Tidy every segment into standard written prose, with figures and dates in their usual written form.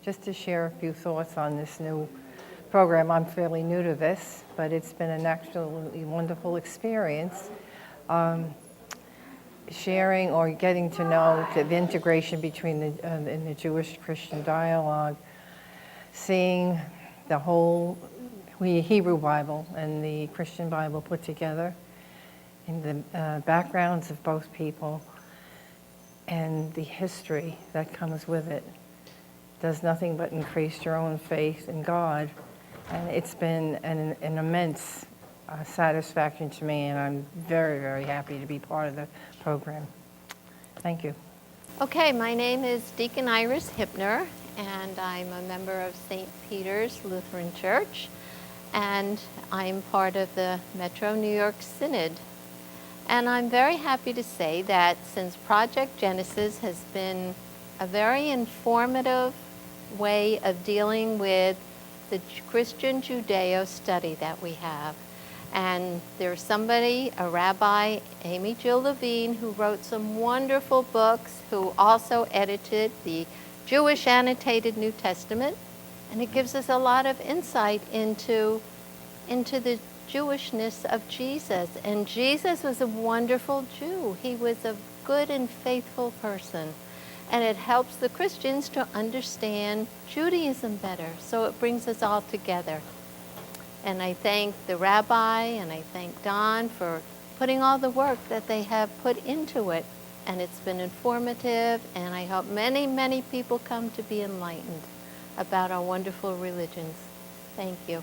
just to share a few thoughts on this new program. I'm fairly new to this, but it's been an absolutely wonderful experience. Sharing or getting to know the integration between in the Jewish-Christian dialogue, seeing the whole Hebrew Bible and the Christian Bible put together, in the backgrounds of both people, and the history that comes with it does nothing but increase your own faith in God. And it's been an immense satisfaction to me, and I'm very, very happy to be part of the program. Thank you. Okay, my name is Deacon Iris Hypner, and I'm a member of St. Peter's Lutheran Church, and I'm part of the Metro New York Synod. And I'm very happy to say that since Project Genesis has been a very informative way of dealing with the Christian Judeo study that we have. And there's somebody, a rabbi, Amy Jill Levine, who wrote some wonderful books, who also edited the Jewish Annotated New Testament. And it gives us a lot of insight into the Jewishness of Jesus. And Jesus was a wonderful Jew. He was a good and faithful person. And it helps the Christians to understand Judaism better. So it brings us all together. And I thank the rabbi and I thank Don for putting all the work that they have put into it. And it's been informative, and I hope many, many people come to be enlightened about our wonderful religions. Thank you.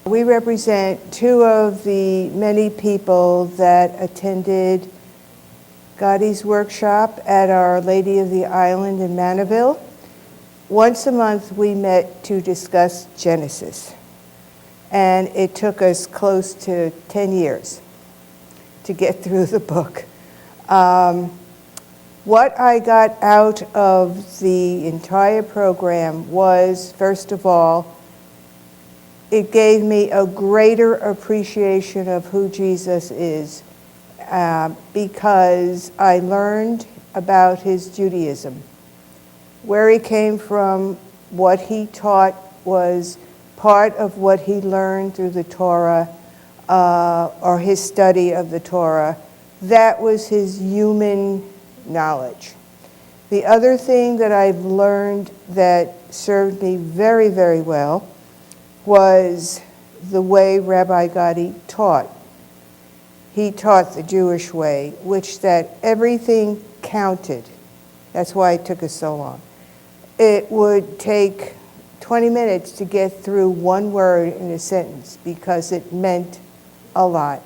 We represent two of the many people that attended Gotti's workshop at Our Lady of the Island in Manaville. Once a month we met to discuss Genesis, and it took us close to 10 years to get through the book. What I got out of the entire program was, first of all, it gave me a greater appreciation of who Jesus is, because I learned about his Judaism. Where he came from, what he taught was part of what he learned through the Torah, or his study of the Torah. That was his human knowledge. The other thing that I've learned that served me very, very well was the way Rabbi Gotti taught. He taught the Jewish way, which that everything counted. That's why it took us so long. It would take 20 minutes to get through one word in a sentence because it meant a lot.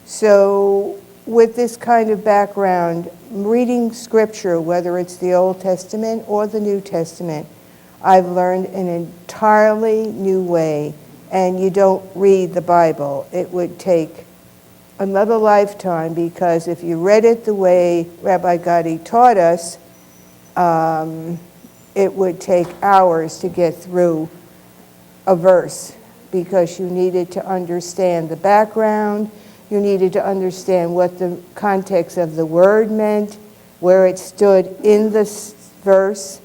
So with this kind of background, reading scripture, whether it's the Old Testament or the New Testament, I've learned an entirely new way. And you don't read the Bible. It would take another lifetime, because if you read it the way Rabbi Gotti taught us, it would take hours to get through a verse, because you needed to understand the background, you needed to understand what the context of the word meant, where it stood in the verse,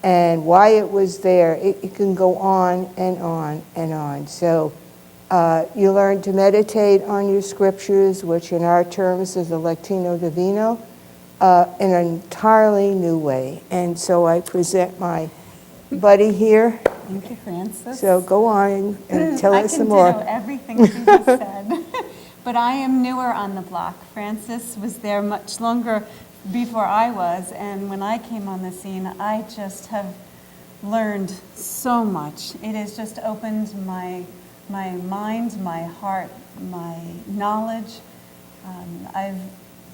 and why it was there. It can go on and on and on. So you learn to meditate on your scriptures, which in our terms is the Latino Divino, in an entirely new way. And so I present my buddy here. Thank you, Frances. So go on and tell us some more. I can ditto everything she just said. But I am newer on the block. Frances was there much longer before I was, and when I came on the scene, I just have learned so much. It has just opened my mind, my heart, my knowledge. I've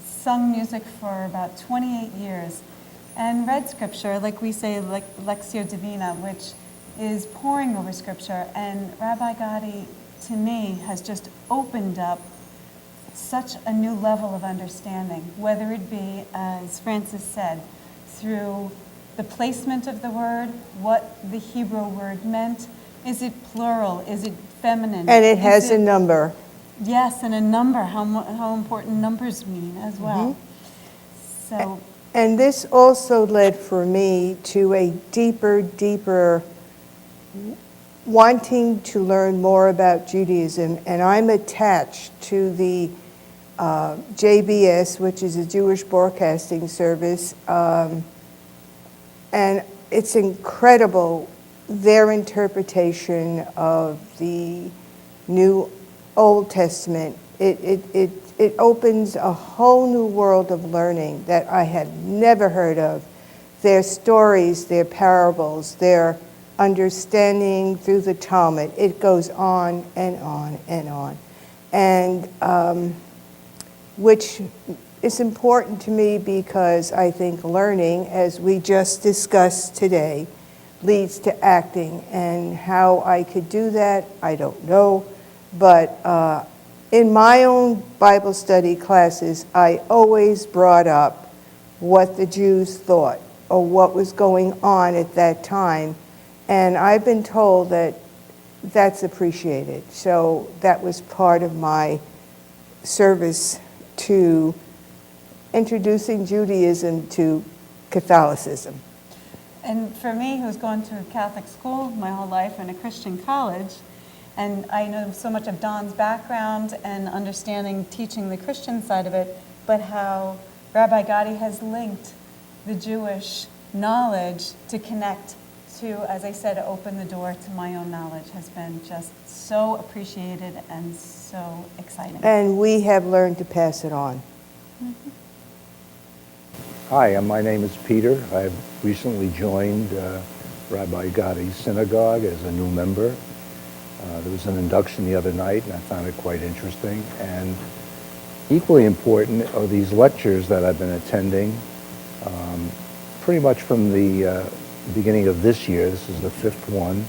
sung music for about 28 years and read scripture, like we say, like Lectio Divina, which is poring over scripture. And Rabbi Gotti, to me, has just opened up such a new level of understanding, whether it be, as Frances said, through the placement of the word, what the Hebrew word meant. Is it plural? Is it feminine? And it has a number. Yes, and a number, how important numbers mean as well. So And this also led for me to a deeper wanting to learn more about Judaism. And I'm attached to the JBS, which is a Jewish Broadcasting Service. And it's incredible, their interpretation of the New Old Testament. It opens a whole new world of learning that I had never heard of. Their stories, their parables, their understanding through the Talmud. It goes on and on and on. And which is important to me because I think learning, as we just discussed today, leads to acting. And how I could do that, I don't know. But in my own Bible study classes, I always brought up what the Jews thought or what was going on at that time. And I've been told that that's appreciated. So that was part of my service to introducing Judaism to Catholicism. And for me, who's gone to Catholic school my whole life and a Christian college, and I know so much of Don's background and understanding, teaching the Christian side of it, but how Rabbi Gotti has linked the Jewish knowledge to connect to, as I said, open the door to my own knowledge has been just so appreciated and so exciting. And we have learned to pass it on. Mm-hmm. Hi, my name is Peter. I've recently joined Rabbi Gotti's synagogue as a new member. There was an induction the other night, and I found it quite interesting. And equally important are these lectures that I've been attending pretty much from the beginning of this year. This is the 5th one.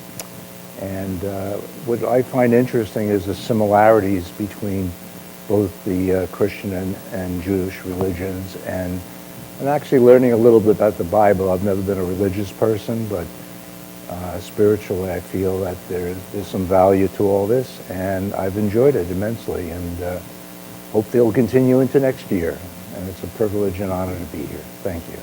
And what I find interesting is the similarities between both the Christian and Jewish religions, and actually learning a little bit about the Bible. I've never been a religious person, but spiritually I feel that there's some value to all this, and I've enjoyed it immensely, and hope they'll continue into next year. And it's a privilege and honor to be here. Thank you.